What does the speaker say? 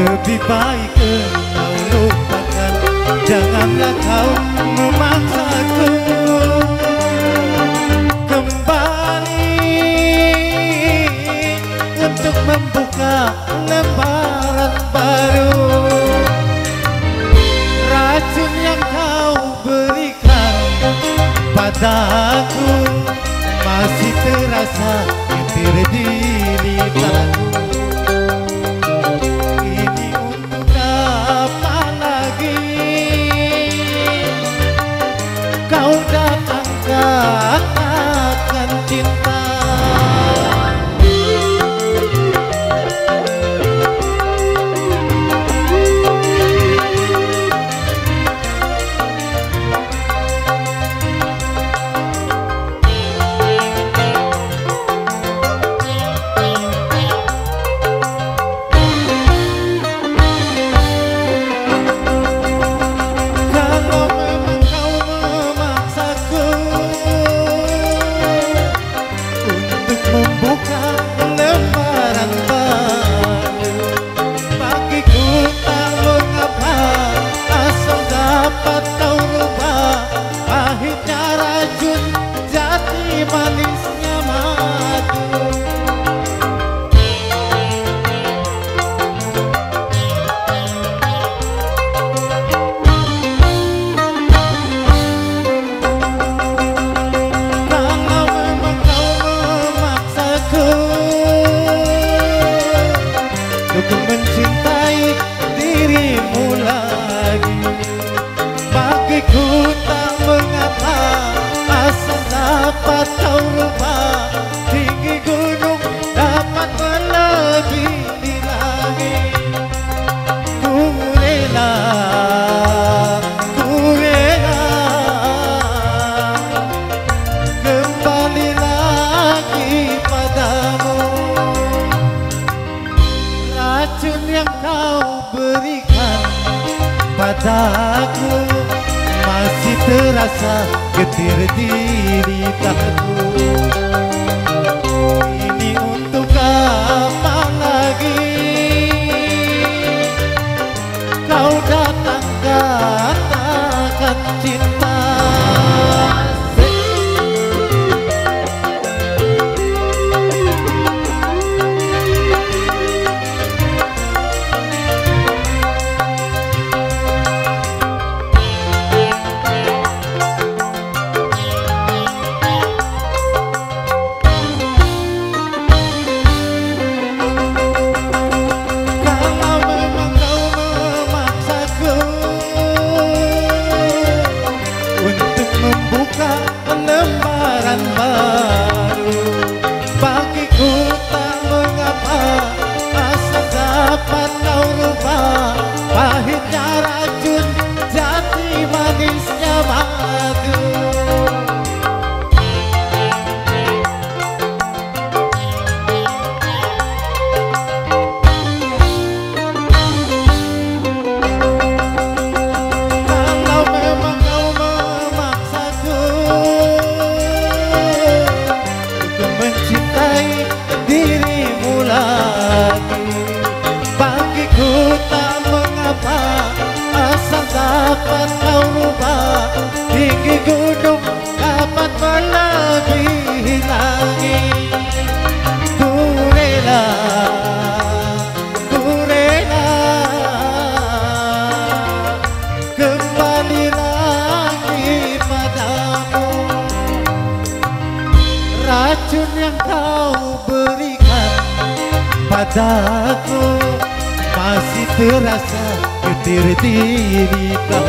Lebih baik kau lupakan, janganlah kau memaksaku kembali untuk membuka lembaran baru. Racun yang kau berikan padaku masih terasa getir di lidahku. Ini untuk apa lagi kau datang katakan cinta? Manisnya madu, kalau memang kau memaksaku untuk mencintai dirimu lagi, bagiku tak mengapa asal dapat kau lupa. Tinggi gunung dapat melebihi langit. Ku rela kembali lagi padamu. Racun yang kau berikan padaku masih terasa getir di lidahku. Ini untuk apa lagi kau datang katakan cinta? Lembaran baru bagiku tak mengapa asal dapat kau lupa. Pahitnya racun jati manisnya madu. Bagiku tak mengapa asal dapat kau lupa. Tinggi gunung dapat melebihi langit. Ku rela kembali lagi padamu. Racun yang kau berikan padaku masih terasa getir di lidah.